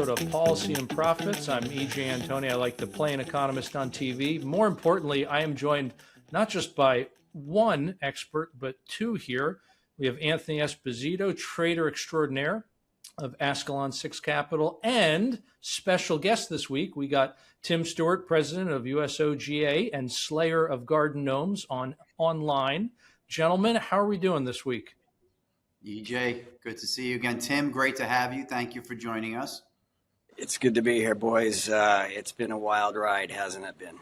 episode of Policy and Profits. I'm E.J. Antoni. I like to play an economist on TV. More importantly, I am joined not just by one expert, but two here. We have Anthony Esposito, trader extraordinaire of Ascalon 6 Capital, and special guest this week, we got Tim Stewart, president of USOGA and slayer of garden gnomes on online. Gentlemen, how are we doing this week? EJ, good to see you again. Tim, great to have you. Thank you for joining us. It's good to be here, boys. It's been a wild ride, hasn't it been?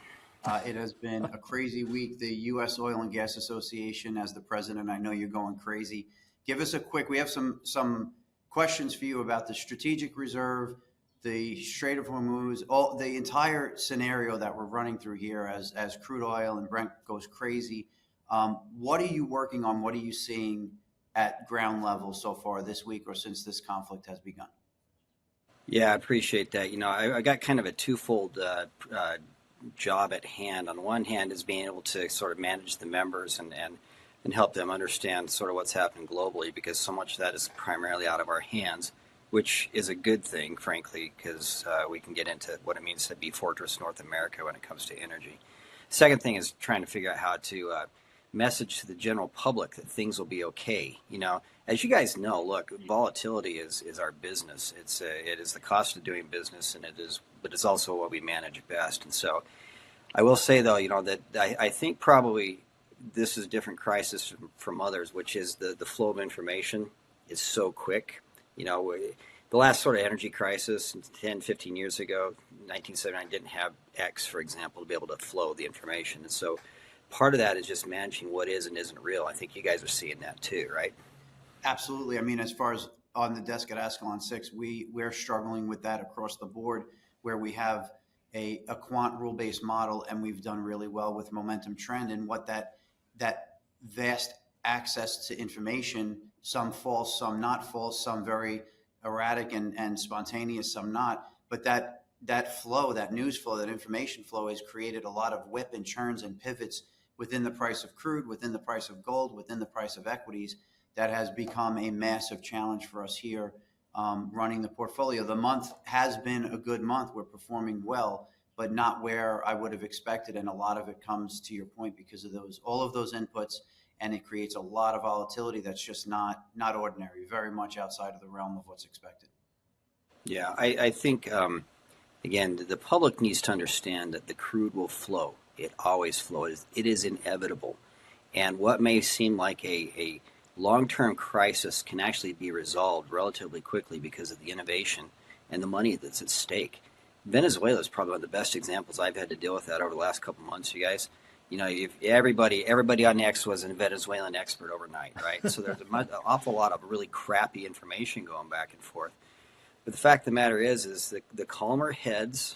It has been a crazy week. The U.S. Oil and Gas Association, as the president, I know you're going crazy. Give us a quick, we have some questions for you about the strategic reserve, the Strait of Hormuz, all the entire scenario that we're running through here as crude oil and Brent goes crazy. What are you working on? What are you seeing at ground level so far this week or since this conflict has begun? Yeah, I appreciate that. You know, I got kind of a twofold job at hand. On one hand is being able to sort of manage the members and help them understand sort of what's happening globally, because so much of that is primarily out of our hands, which is a good thing, frankly, because we can get into what it means to be Fortress North America when it comes to energy. Second thing is trying to figure out how to message to the general public that things will be okay. You know, as you guys know, look, volatility is our business. It is the cost of doing business, but it's also what we manage best. And so I will say, though, you know, that I think probably this is a different crisis from others, which is the flow of information is so quick. You know, the last sort of energy crisis 10, 15 years ago, 1979, didn't have X, for example, to be able to flow the information. And so part of that is just managing what is and isn't real. I think you guys are seeing that too, right? Absolutely. I mean, as far as on the desk at Ascalon 6, we're struggling with that across the board, where we have a quant rule-based model, and we've done really well with momentum trend and what that vast access to information, some false, some not false, some very erratic and spontaneous, some not. But that flow, that news flow, that information flow has created a lot of whip and churns and pivots within the price of crude, within the price of gold, within the price of equities. That has become a massive challenge for us here running the portfolio. The month has been a good month. We're performing well, but not where I would have expected. And a lot of it comes, to your point, because of all of those inputs, and it creates a lot of volatility that's just not ordinary, very much outside of the realm of what's expected. Yeah, I think, again, the public needs to understand that the crude will flow. It always flows. It is inevitable. And what may seem like a long-term crisis can actually be resolved relatively quickly because of the innovation and the money that's at stake. Venezuela is probably one of the best examples. I've had to deal with that over the last couple of months, you guys. You know, if everybody on X was a Venezuelan expert overnight, right? So there's an awful lot of really crappy information going back and forth. But the fact of the matter is the calmer heads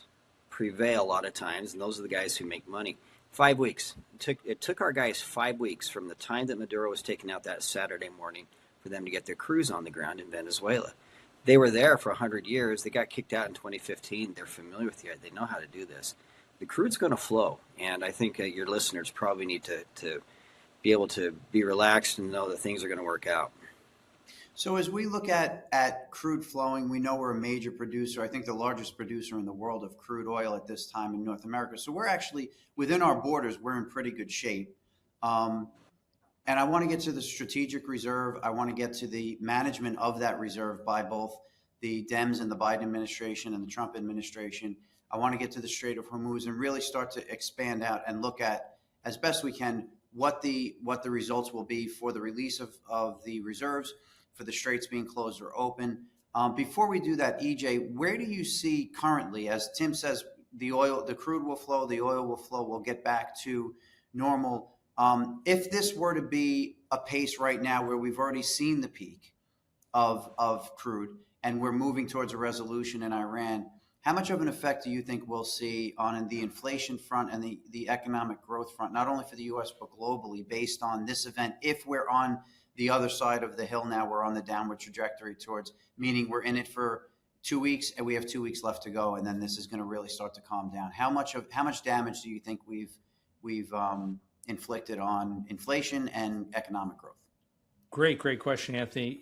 prevail a lot of times, and those are the guys who make money. 5 weeks. It took our guys 5 weeks from the time that Maduro was taken out that Saturday morning for them to get their crews on the ground in Venezuela. They were there for 100 years. They got kicked out in 2015. They're familiar with it. They know how to do this. The crude's going to flow, and I think your listeners probably need to be able to be relaxed and know that things are going to work out. So as we look at crude flowing, we know we're a major producer, I think the largest producer in the world of crude oil at this time in North America. So we're actually, within our borders, we're in pretty good shape. And I want to get to the strategic reserve. I want to get to the management of that reserve by both the Dems and the Biden administration and the Trump administration. I want to get to the Strait of Hormuz and really start to expand out and look at, as best we can, what the results will be for the release of the reserves, for the straits being closed or open. Before we do that, EJ, where do you see currently, as Tim says, the crude will flow, the oil will flow, we'll get back to normal. If this were to be a pace right now where we've already seen the peak of crude and we're moving towards a resolution in Iran, how much of an effect do you think we'll see on the inflation front and the economic growth front, not only for the U.S. but globally, based on this event? If we're on the other side of the hill now, we're on the downward trajectory towards, meaning we're in it for 2 weeks and we have 2 weeks left to go, and then this is going to really start to calm down. How much damage do you think we've inflicted on inflation and economic growth? Great question, Anthony.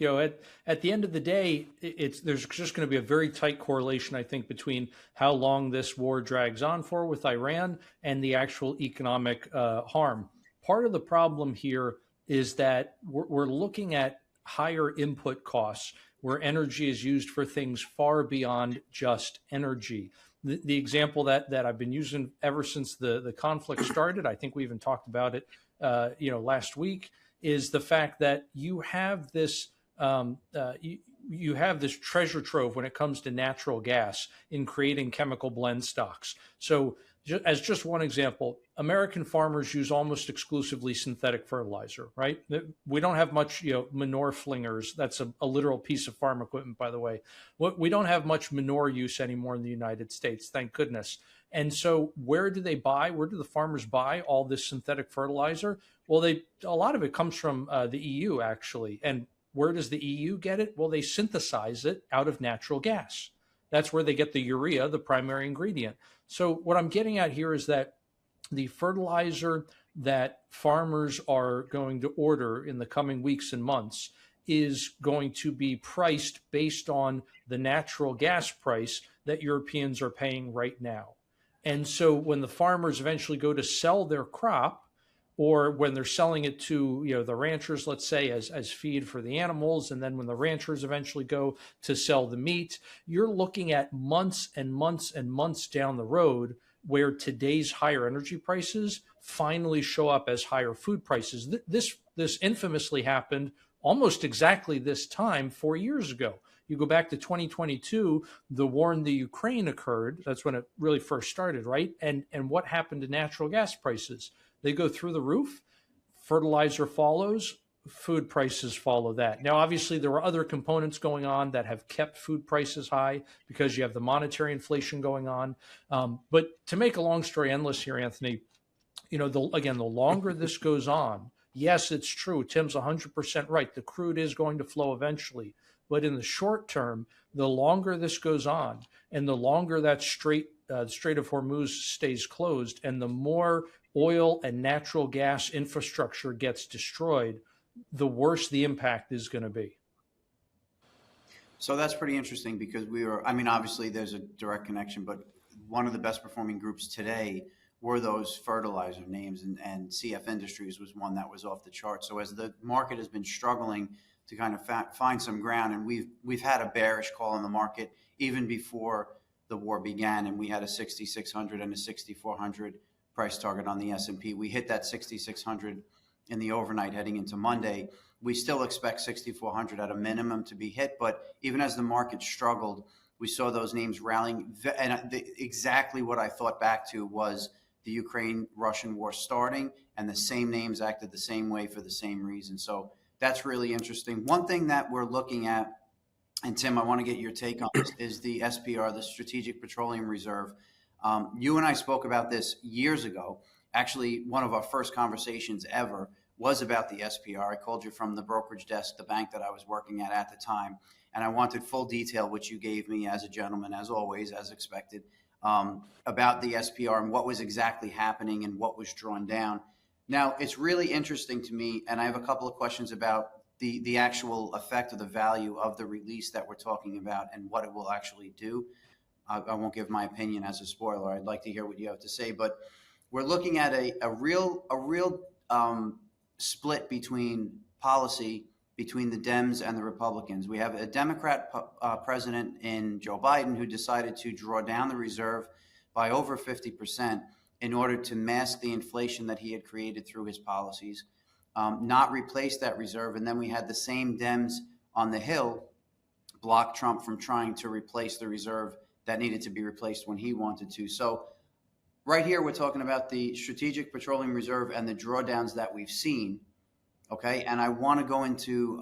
At the end of the day, there's just going to be a very tight correlation, I think, between how long this war drags on for with Iran and the actual economic harm. Part of the problem here is that we're looking at higher input costs where energy is used for things far beyond just energy. The example that I've been using ever since the conflict started, I think we even talked about it, last week, is the fact that you have this you have this treasure trove when it comes to natural gas in creating chemical blend stocks. So, as just one example, American farmers use almost exclusively synthetic fertilizer, right? We don't have much, manure flingers. That's a literal piece of farm equipment, by the way. We don't have much manure use anymore in the United States, thank goodness. And so, where do the farmers buy all this synthetic fertilizer? Well, a lot of it comes from the EU, actually. And where does the EU get it? Well, they synthesize it out of natural gas. That's where they get the urea, the primary ingredient. So what I'm getting at here is that the fertilizer that farmers are going to order in the coming weeks and months is going to be priced based on the natural gas price that Europeans are paying right now. And so when the farmers eventually go to sell their crop, or when they're selling it to the ranchers, let's say, as feed for the animals, and then when the ranchers eventually go to sell the meat, you're looking at months and months and months down the road where today's higher energy prices finally show up as higher food prices. This infamously happened almost exactly this time 4 years ago. You go back to 2022, the war in the Ukraine occurred. That's when it really first started, right? And what happened to natural gas prices? They go through the roof. Fertilizer follows. Food prices follow that. Now, obviously, there were other components going on that have kept food prices high because you have the monetary inflation going on. But to make a long story endless here, Anthony, the longer this goes on, yes, it's true. Tim's 100% right. The crude is going to flow eventually. But in the short term, the longer this goes on and the longer that Strait of Hormuz stays closed and the more oil and natural gas infrastructure gets destroyed, the worse the impact is going to be. So that's pretty interesting because obviously there's a direct connection, but one of the best performing groups today were those fertilizer names, and CF Industries was one that was off the chart. So as the market has been struggling to kind of find some ground, and we've had a bearish call in the market even before the war began, and we had a 6,600 and a 6,400 price target on the S&P. We hit that 6,600 in the overnight heading into Monday. We still expect 6,400 at a minimum to be hit, but even as the market struggled, we saw those names rallying. And exactly what I thought back to was the Ukraine-Russian war starting, and the same names acted the same way for the same reason. So that's really interesting. One thing that we're looking at, and Tim, I want to get your take on this, is the SPR, the Strategic Petroleum Reserve. You and I spoke about this years ago. Actually, one of our first conversations ever was about the SPR. I called you from the brokerage desk, the bank that I was working at the time, and I wanted full detail, which you gave me as a gentleman, as always, as expected, about the SPR and what was exactly happening and what was drawn down. Now, it's really interesting to me, and I have a couple of questions about the actual effect of the value of the release that we're talking about and what it will actually do. I won't give my opinion as a spoiler. I'd like to hear what you have to say, but we're looking at a real split between policy between the Dems and the Republicans. We have a Democrat president in Joe Biden who decided to draw down the reserve by over 50% in order to mask the inflation that he had created through his policies, not replace that reserve. And then we had the same Dems on the Hill block Trump from trying to replace the reserve that needed to be replaced when he wanted to. So right here, we're talking about the Strategic Petroleum Reserve and the drawdowns that we've seen. Okay, and I want to go into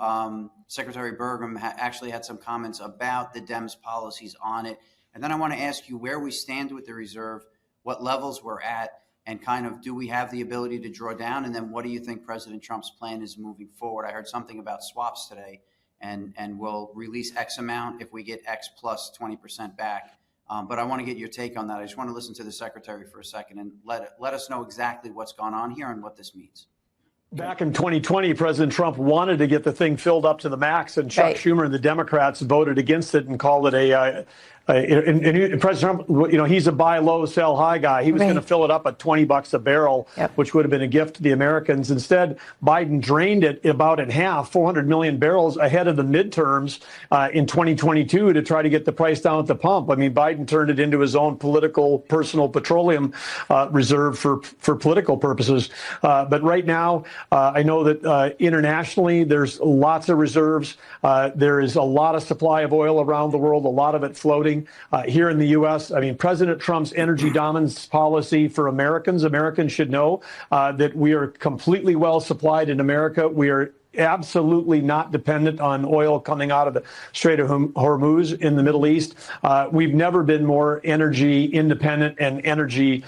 Secretary Burgum actually had some comments about the Dems policies on it. And then I want to ask you where we stand with the reserve, what levels we're at, and kind of do we have the ability to draw down? And then what do you think President Trump's plan is moving forward? I heard something about swaps today, and we'll release X amount if we get X plus 20% back. But I want to get your take on that. I just want to listen to the Secretary for a second and let us know exactly what's gone on here and what this means. Back in 2020, President Trump wanted to get the thing filled up to the max, and Chuck Right. Schumer and the Democrats voted against it and called it and President Trump, he's a buy low, sell high guy. He was Right. going to fill it up at $20 a barrel, Yep. which would have been a gift to the Americans. Instead, Biden drained it about in half, 400 million barrels ahead of the midterms in 2022 to try to get the price down at the pump. I mean, Biden turned it into his own personal petroleum reserve for political purposes. But right now, I know that internationally, there's lots of reserves. There is a lot of supply of oil around the world, a lot of it floating. Here in the U.S., I mean, President Trump's energy dominance policy for Americans should know that we are completely well supplied in America. We are absolutely not dependent on oil coming out of the Strait of Hormuz in the Middle East. We've never been more energy independent and energy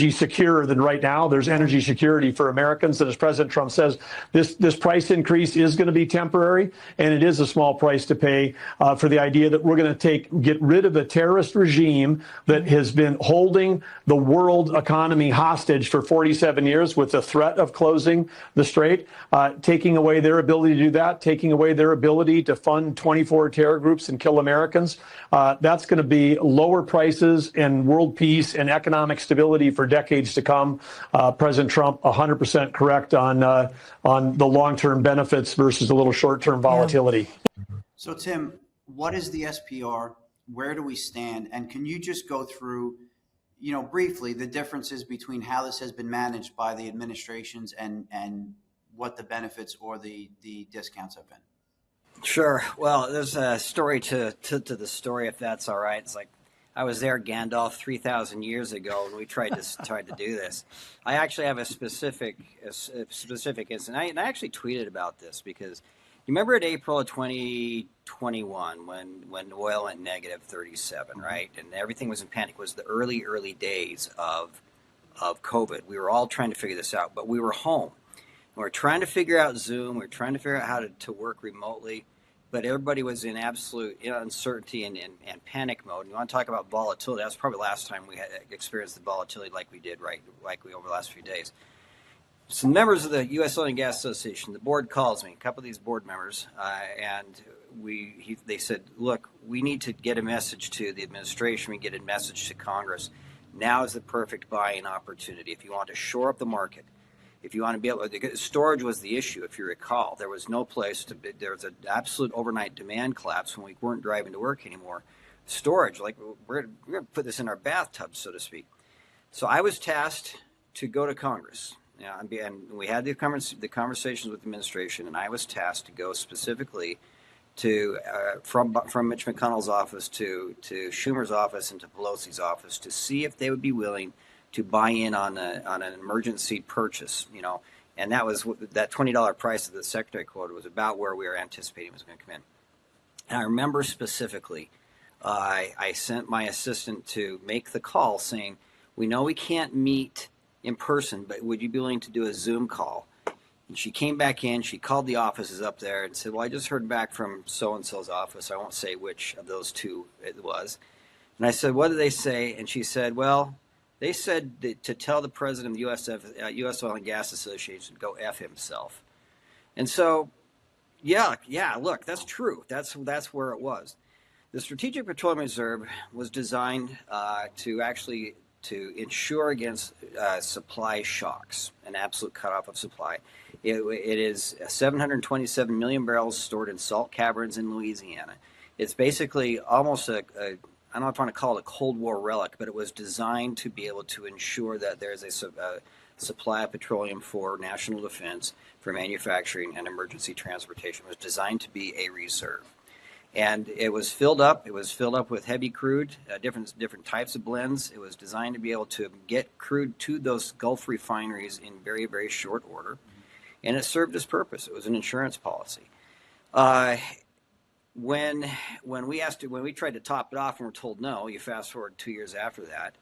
secure than right now. There's energy security for Americans. And as President Trump says, this price increase is going to be temporary, and it is a small price to pay for the idea that we're going to get rid of the terrorist regime that has been holding the world economy hostage for 47 years with the threat of closing the strait. Taking away their ability to do that, taking away their ability to fund 24 terror groups and kill Americans. That's going to be lower prices and world peace and economic stability for decades to come. President Trump, 100% correct on the long-term benefits versus a little short-term volatility. So, Tim, what is the SPR? Where do we stand? And can you just go through, briefly the differences between how this has been managed by the administrations and what the benefits or the discounts have been? Sure. Well, there's a story to the story, if that's all right. It's like I was there, Gandalf, 3,000 years ago, and we tried to do this. I actually have a specific incident. I actually tweeted about this because you remember in April of 2021 when oil went negative 37, right, and everything was in panic. It was the early days of COVID. We were all trying to figure this out, but we were home. We're trying to figure out Zoom. We're trying to figure out how to work remotely, but everybody was in absolute uncertainty and panic mode. And you want to talk about volatility? That's probably the last time we had experienced the volatility like we did, right? Like we over the last few days. Some members of the U.S. Oil and Gas Association, the board calls me, a couple of these board members, and they said, look, we need to get a message to the administration. We get a message to Congress. Now is the perfect buying opportunity. If you want to shore up the market, if you want to be able to, storage was the issue, if you recall. There was no place there was an absolute overnight demand collapse when we weren't driving to work anymore. Storage, like we're going to put this in our bathtub, so to speak. So I was tasked to go to Congress. And we had the conversations with the administration, and I was tasked to go specifically to from Mitch McConnell's office to Schumer's office and to Pelosi's office to see if they would be willing to buy in on an emergency purchase, and that was that $20 price that the secretary quoted was about where we were anticipating was going to come in. And I remember specifically, I sent my assistant to make the call saying, we know we can't meet in person, but would you be willing to do a Zoom call? And she came back in, she called the offices up there and said, well, I just heard back from so-and-so's office. I won't say which of those two it was. And I said, what did they say? And she said, well, they said to tell the president of the U.S. Oil and Gas Association to go F himself. And so, yeah, look, that's true. That's where it was. The Strategic Petroleum Reserve was designed to ensure against supply shocks, an absolute cutoff of supply. It is 727 million barrels stored in salt caverns in Louisiana. It's basically almost I don't know if I want to call it a Cold War relic, but it was designed to be able to ensure that there's a supply of petroleum for national defense, for manufacturing, and emergency transportation. It was designed to be a reserve. And it was filled up. It was filled up with heavy crude, different types of blends. It was designed to be able to get crude to those Gulf refineries in very, very short order. And it served its purpose. It was an insurance policy. When we tried to top it off and were told no, you fast forward 2 years after that,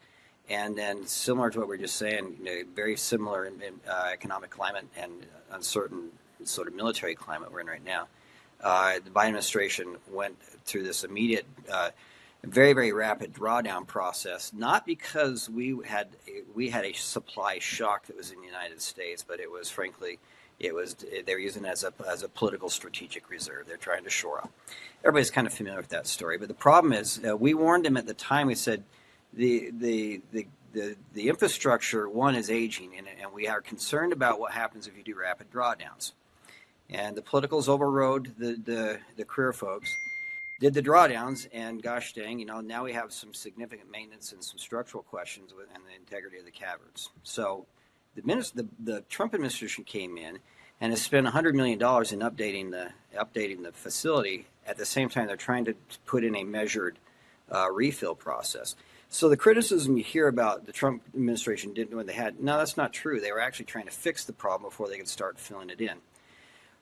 and then similar to what we were just saying, very similar in economic climate and uncertain sort of military climate we're in right now. The Biden administration went through this immediate very, very rapid drawdown process, not because we had a supply shock that was in the United States, but it was frankly, they were using it as a political strategic reserve. They're trying to shore up. Everybody's kind of familiar with that story, but the problem is we warned them at the time. We said the infrastructure, one, is aging, and we are concerned about what happens if you do rapid drawdowns. And the politicals overrode the career folks, did the drawdowns, and gosh dang, now we have some significant maintenance and some structural questions and the integrity of the caverns. So the Trump administration came in and has spent $100 million in updating the facility. At the same time, they're trying to put in a measured refill process. So the criticism you hear about the Trump administration didn't know what they had, no, that's not true. They were actually trying to fix the problem before they could start filling it in.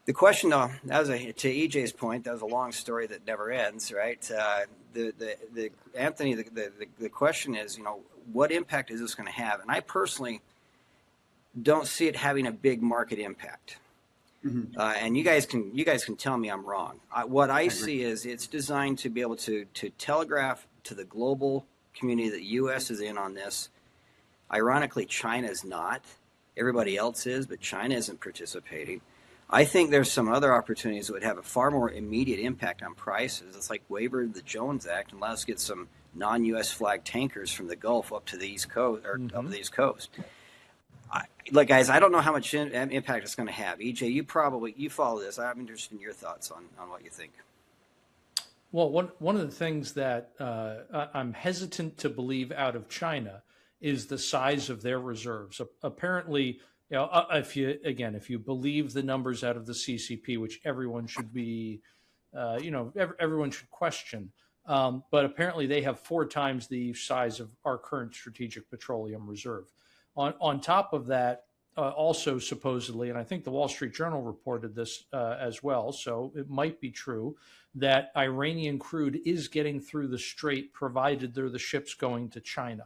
The question, though, to EJ's point, that was a long story that never ends, right? Anthony, the question is, what impact is this going to have? And I personally don't see it having a big market impact. Mm-hmm. And you guys can tell me I'm wrong. What I see is it's designed to be able to telegraph to the global community that the U.S. is in on this. Ironically, China is not. Everybody else is, but China isn't participating. I think there's some other opportunities that would have a far more immediate impact on prices. It's like waiver the Jones Act and let us get some non-U.S. flag tankers from the Gulf up to the East Coast or up the East Coast. Guys, I don't know how much impact it's going to have. EJ, you follow this. I'm interested in your thoughts on what you think. Well, one of the things that I'm hesitant to believe out of China is the size of their reserves. Apparently, if you believe the numbers out of the CCP, which everyone should be, everyone should question, but apparently they have 4 times the size of our current strategic petroleum reserve. On top of that, also supposedly, and I think the Wall Street Journal reported this as well, so it might be true, that Iranian crude is getting through the strait, provided they're the ships going to China.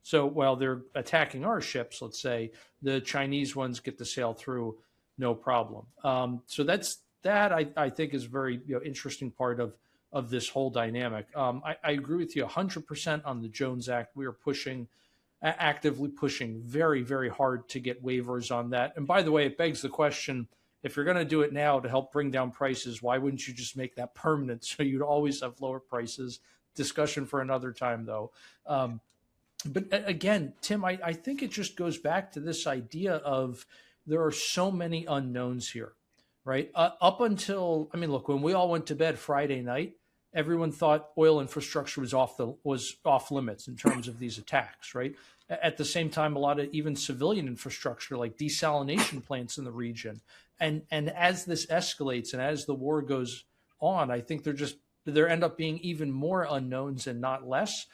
So while they're attacking our ships, let's say, the Chinese ones get to sail through no problem. So that I think is a very interesting part of this whole dynamic. I agree with you 100% on the Jones Act. We are actively pushing very, very hard to get waivers on that. And by the way, it begs the question, if you're going to do it now to help bring down prices, why wouldn't you just make that permanent so you'd always have lower prices? Discussion for another time, though. But again, Tim, I think it just goes back to this idea of there are so many unknowns here, right? Up until, look, when we all went to bed Friday night, everyone thought oil infrastructure was off limits in terms of these attacks, right? At the same time, a lot of even civilian infrastructure like desalination plants in the region. And as this escalates and as the war goes on, I think there end up being even more unknowns and not less.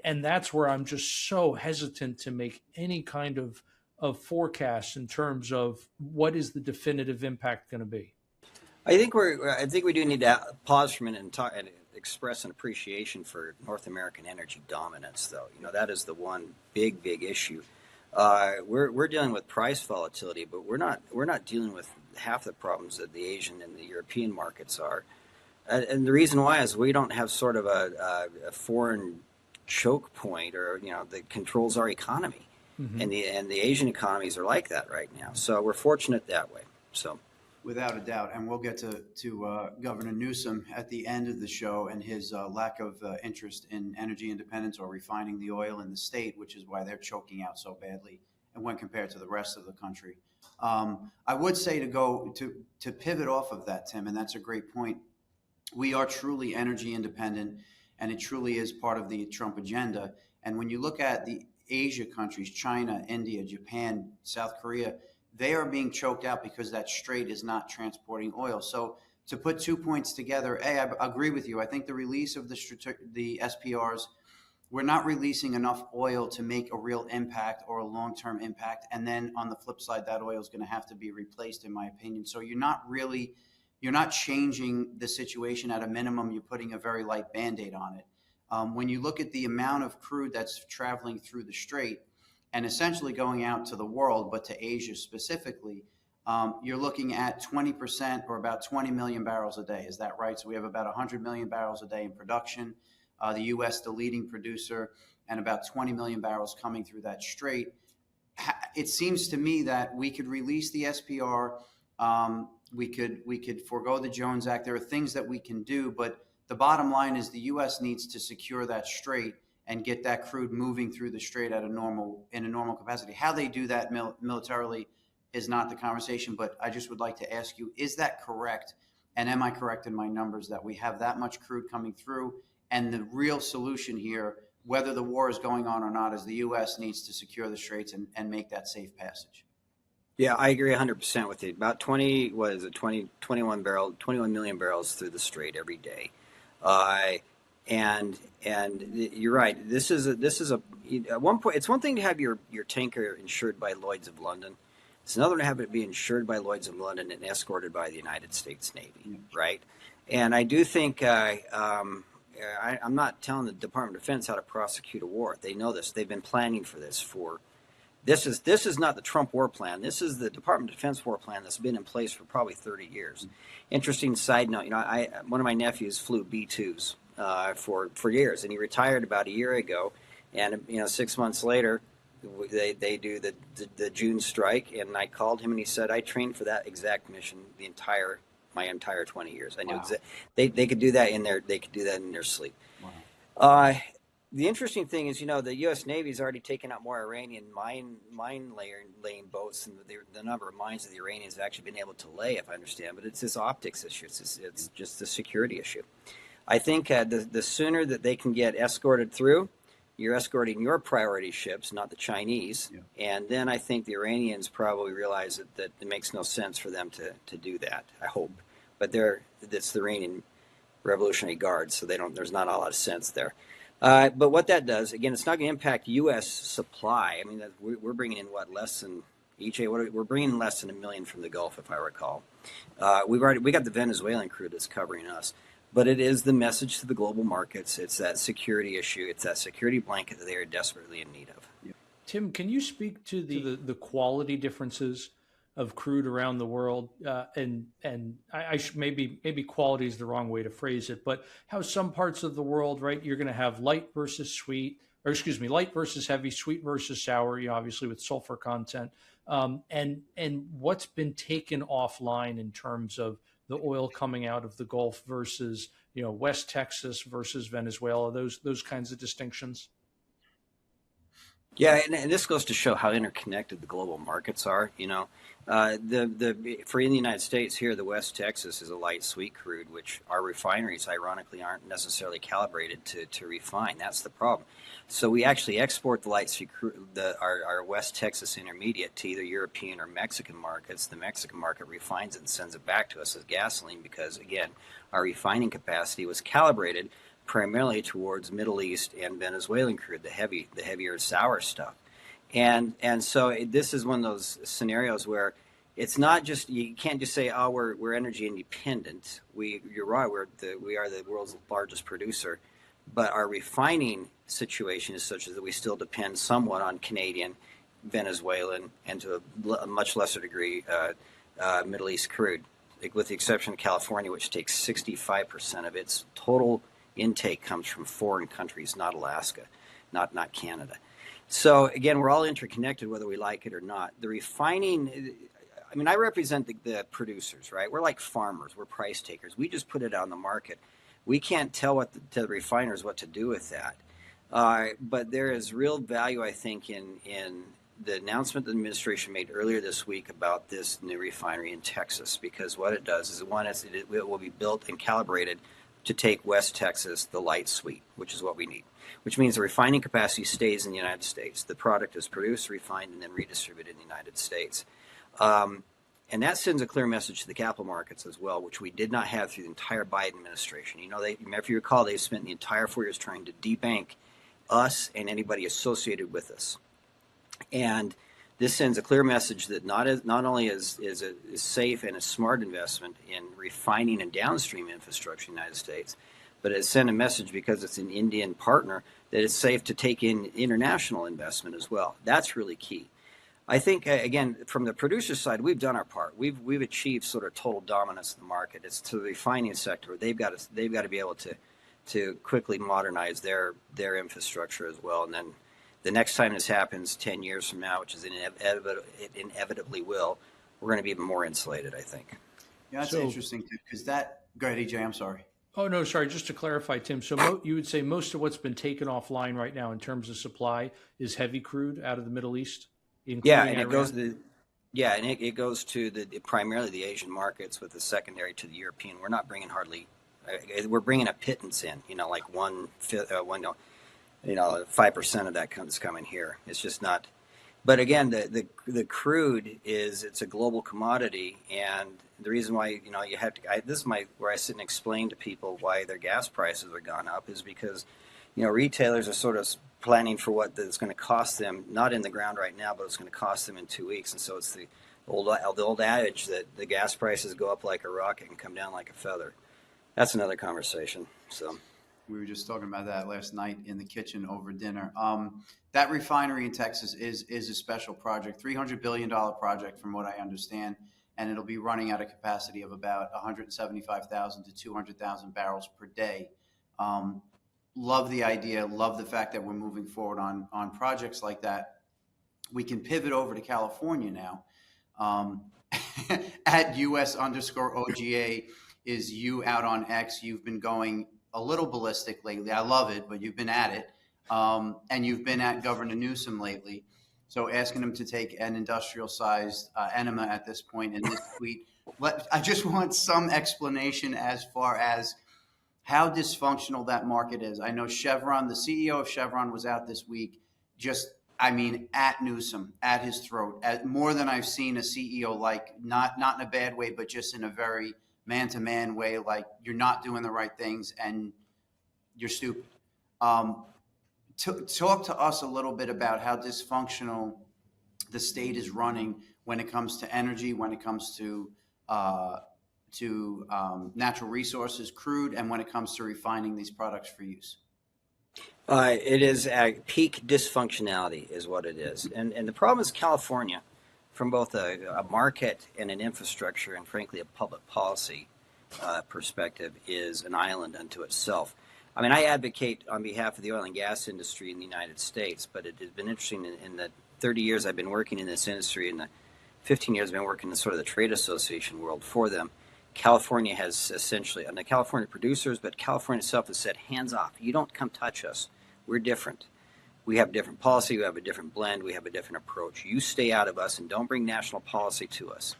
And that's where I'm just so hesitant to make any kind of forecast in terms of what is the definitive impact going to be. I think we do need to pause for a minute and talk and express an appreciation for North American energy dominance, though. That is the one big issue. We're dealing with price volatility, but we're not dealing with half the problems that the Asian and the European markets are. And the reason why is we don't have sort of a foreign choke point or that controls our economy, and the Asian economies are like that right now. So we're fortunate that way. So. Without a doubt, and we'll get to Governor Newsom at the end of the show and his lack of interest in energy independence or refining the oil in the state, which is why they're choking out so badly and when compared to the rest of the country. I would say to pivot off of that, Tim, and that's a great point. We are truly energy independent, and it truly is part of the Trump agenda. And when you look at the Asia countries, China, India, Japan, South Korea, they are being choked out because that strait is not transporting oil. So to put 2 points together, I agree with you. I think the release of the SPRs, we're not releasing enough oil to make a real impact or a long-term impact. And then on the flip side, that oil is going to have to be replaced, in my opinion. So you're not changing the situation. At a minimum, you're putting a very light Band-Aid on it. When you look at the amount of crude that's traveling through the strait, and essentially going out to the world, but to Asia specifically, you're looking at 20% or about 20 million barrels a day. Is that right? So we have about 100 million barrels a day in production. the U.S. the leading producer, and about 20 million barrels coming through that strait. It seems to me that we could release the SPR. We could forego the Jones Act. There are things that we can do, but the bottom line is the U.S. needs to secure that strait and get that crude moving through the strait in a normal capacity. How they do that militarily is not the conversation, but I just would like to ask you, is that correct? And am I correct in my numbers that we have that much crude coming through? And the real solution here, whether the war is going on or not, is the U.S. needs to secure the straits and make that safe passage. Yeah, I agree 100% with you. About 21 million barrels through the strait every day. And you're right. This is at one point. It's one thing to have your tanker insured by Lloyd's of London. It's another to have it be insured by Lloyd's of London and escorted by the United States Navy, right? And I do think I'm not telling the Department of Defense how to prosecute a war. They know this. They've been planning for this for. This is not the Trump war plan. This is the Department of Defense war plan that's been in place for probably 30 years. Interesting side note, one of my nephews flew B-2s for years, and he retired about a year ago. And 6 months later, they do the June strike, and I called him and he said, I trained for that exact mission my entire 20 years. I knew they could do that in their sleep. Wow. The interesting thing is, the U.S. Navy has already taken out more Iranian mine laying boats than the number of mines that the Iranians have actually been able to lay, if I understand. But it's this optics issue. It's just the security issue. I think the sooner that they can get escorted through, you're escorting your priority ships, not the Chinese. Yeah. And then I think the Iranians probably realize that it makes no sense for them to do that, I hope. But it's the Iranian Revolutionary Guard, so there's not a lot of sense there. But what that does, again, it's not going to impact U.S. supply. I mean, we're bringing in less than we're bringing less than 1 million from the Gulf, if I recall. We got the Venezuelan crude that's covering us, but it is the message to the global markets. It's that security issue. It's that security blanket that they are desperately in need of. Yeah. Tim, can you speak to the quality differences of crude around the world, and maybe quality is the wrong way to phrase it, but how some parts of the world, right, you're going to have light versus heavy, sweet versus sour, obviously with sulfur content, and what's been taken offline in terms of the oil coming out of the Gulf versus West Texas versus Venezuela, those kinds of distinctions. Yeah, and this goes to show how interconnected the global markets are. For in the United States here, the West Texas is a light sweet crude, which our refineries, ironically, aren't necessarily calibrated to refine. That's the problem. So we actually export the light sweet crude, our West Texas intermediate, to either European or Mexican markets. The Mexican market refines it and sends it back to us as gasoline because, again, our refining capacity was calibrated primarily towards Middle East and Venezuelan crude, the heavier sour stuff. And so this is one of those scenarios where it's not just, you can't just say, oh, we're energy independent. You're right, we are the world's largest producer, but our refining situation is such that we still depend somewhat on Canadian, Venezuelan, and to a much lesser degree, Middle East crude, with the exception of California, which takes 65% of its total intake comes from foreign countries, not Alaska, not Canada. So again, we're all interconnected, whether we like it or not. The refining, I represent the producers, right? We're like farmers. We're price takers. We just put it on the market. We can't tell to the refiners what to do with that. But there is real value, I think, in the announcement the administration made earlier this week about this new refinery in Texas, because what it does is, it will be built and calibrated to take West Texas, the light sweet, which is what we need, which means the refining capacity stays in the United States. The product is produced, refined, and then redistributed in the United States. And that sends a clear message to the capital markets as well, which we did not have through the entire Biden administration. If you recall, they spent the entire 4 years trying to debank us and anybody associated with us. And this sends a clear message that not only is a safe and a smart investment in refining and downstream infrastructure in the United States, but it sent a message because it's an Indian partner that it's safe to take in international investment as well. That's really key. I think, again, from the producer side, we've done our part. We've achieved sort of total dominance in the market. It's to the refining sector. They've got to be able to to quickly modernize their infrastructure as well. And then the next time this happens 10 years from now, which is it inevitably will, we're going to be even more insulated, I think. Yeah, that's So- interesting too, because that. Go ahead, EJ. I'm sorry. Oh, no, sorry. Just to clarify, Tim. So you would say most of what's been taken offline right now in terms of supply is heavy crude out of the Middle East, including Yeah, and Iran? it goes to primarily the Asian markets with the secondary to the European. We're not bringing we're bringing a pittance in, like 5% of that is coming here. It's just not. But again, the crude it's a global commodity, and the reason why you have to. This is where I sit and explain to people why their gas prices are gone up is because retailers are sort of planning for what it's going to cost them, not in the ground right now, but it's going to cost them in 2 weeks, and so it's the old adage that the gas prices go up like a rocket and come down like a feather. That's another conversation. So. We were just talking about that last night in the kitchen over dinner. That refinery in Texas is a special project, $300 billion project from what I understand, and it'll be running at a capacity of about 175,000 to 200,000 barrels per day. Love the idea, love the fact that we're moving forward on projects like that. We can pivot over to California now. At US_OGA is you out on X. You've been going a little ballistic lately. I love it, but you've been at it. And you've been at Governor Newsom lately. So asking him to take an industrial-sized enema at this point in this tweet. I just want some explanation as far as how dysfunctional that market is. I know Chevron, the CEO of Chevron was out this week at Newsom, at his throat, more than I've seen a CEO like, not in a bad way, but just in a very man-to-man way, like you're not doing the right things and you're stupid. Talk to us a little bit about how dysfunctional the state is running when it comes to energy, when it comes to natural resources, crude, and when it comes to refining these products for use. It is peak dysfunctionality is what it is. And the problem is California, from both a market and an infrastructure and frankly a public policy perspective, is an island unto itself. I mean, I advocate on behalf of the oil and gas industry in the United States, but it has been interesting in the 30 years I've been working in this industry and the 15 years I've been working in sort of the trade association world for them. California has essentially, and the California producers, but California itself has said, hands off. You don't come touch us. We're different. We have a different policy. We have a different blend. We have a different approach. You stay out of us and don't bring national policy to us.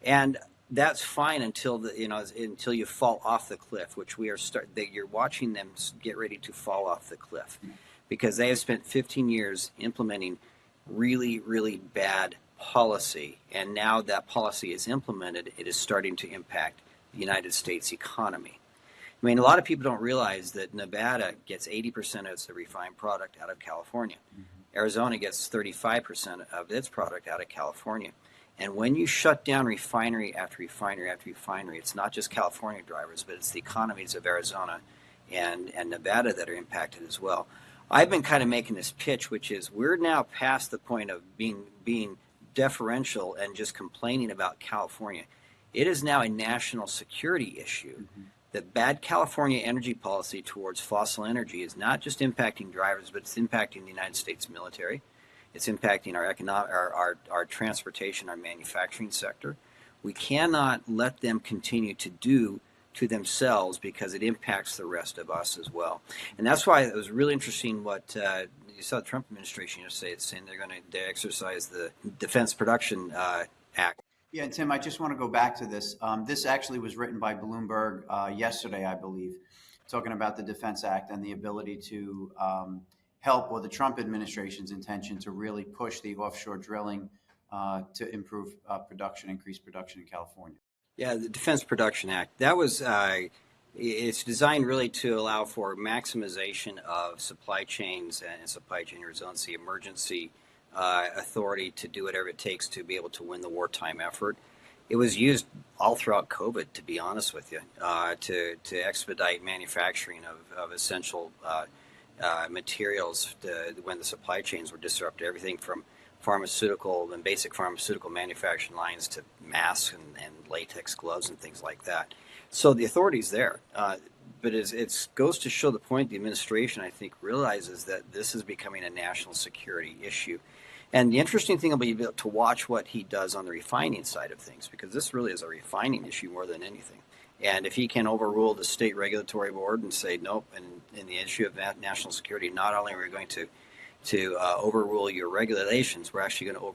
And that's fine until until you fall off the cliff, which you're watching them get ready to fall off the cliff, because they have spent 15 years implementing really, really bad policy, and now that policy is implemented, it is starting to impact the United States economy. I mean, a lot of people don't realize that Nevada gets 80% of its refined product out of California. Mm-hmm. Arizona gets 35% of its product out of California. And when you shut down refinery after refinery after refinery, it's not just California drivers, but it's the economies of Arizona and Nevada that are impacted as well. I've been kind of making this pitch, which is we're now past the point of being deferential and just complaining about California. It is now a national security issue. Mm-hmm. That bad California energy policy towards fossil energy is not just impacting drivers, but it's impacting the United States military. It's impacting our transportation, our manufacturing sector. We cannot let them continue to do to themselves because it impacts the rest of us as well. And that's why it was really interesting what you saw the Trump administration yesterday saying they're going to exercise the Defense Production Act. Yeah, and Tim, I just want to go back to this. This actually was written by Bloomberg yesterday, I believe, talking about the Defense Act and the ability to help, or the Trump administration's intention to really push the offshore drilling to improve production, increase production in California. Yeah, the Defense Production Act. That was it's designed really to allow for maximization of supply chains and supply chain resiliency, emergency authority to do whatever it takes to be able to win the wartime effort. It was used all throughout COVID, to be honest with you, to expedite manufacturing of essential materials when the supply chains were disrupted. Everything from pharmaceutical and basic pharmaceutical manufacturing lines to masks and latex gloves and things like that. So the authority's there. but it goes to show the point the administration, I think, realizes that this is becoming a national security issue. And the interesting thing will be to watch what he does on the refining side of things, because this really is a refining issue more than anything. And if he can overrule the state regulatory board and say, nope, and in the issue of national security, not only are we going to overrule your regulations, we're actually going to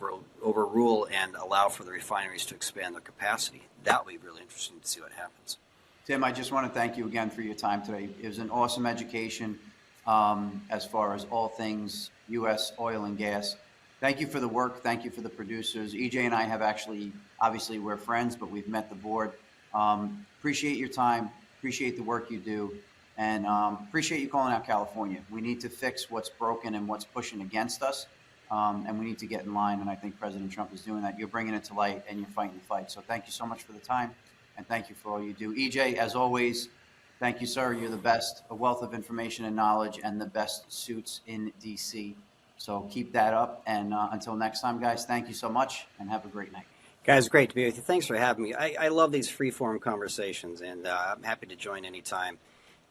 overrule and allow for the refineries to expand their capacity. That will be really interesting to see what happens. Tim, I just want to thank you again for your time today. It was an awesome education as far as all things U.S. oil and gas. Thank you for the work. Thank you for the producers. EJ and I have actually, obviously we're friends, but we've met the board. Appreciate your time. Appreciate the work you do. And appreciate you calling out California. We need to fix what's broken and what's pushing against us. And we need to get in line. And I think President Trump is doing that. You're bringing it to light and you're fighting the fight. So thank you so much for the time. And thank you for all you do. EJ, as always, thank you, sir. You're the best, a wealth of information and knowledge, and the best suits in D.C. So keep that up. And until next time, guys, thank you so much and have a great night. Guys, great to be with you. Thanks for having me. I love these free-form conversations, and I'm happy to join anytime.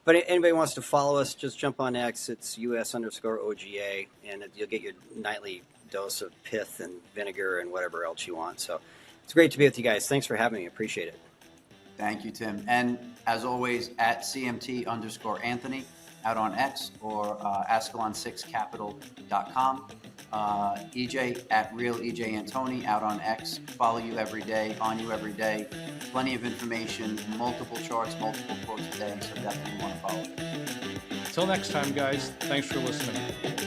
But if anybody wants to follow us, just jump on X. It's US_OGA, and you'll get your nightly dose of pith and vinegar and whatever else you want. So it's great to be with you guys. Thanks for having me. Appreciate it. Thank you, Tim. And as always, at CMT_Anthony out on X or Ascalon6capital.com. EJ at Real EJ Antoni out on X. Follow you every day, on you every day. Plenty of information, multiple charts, multiple quotes a day. So definitely want to follow. Until next time, guys, thanks for listening.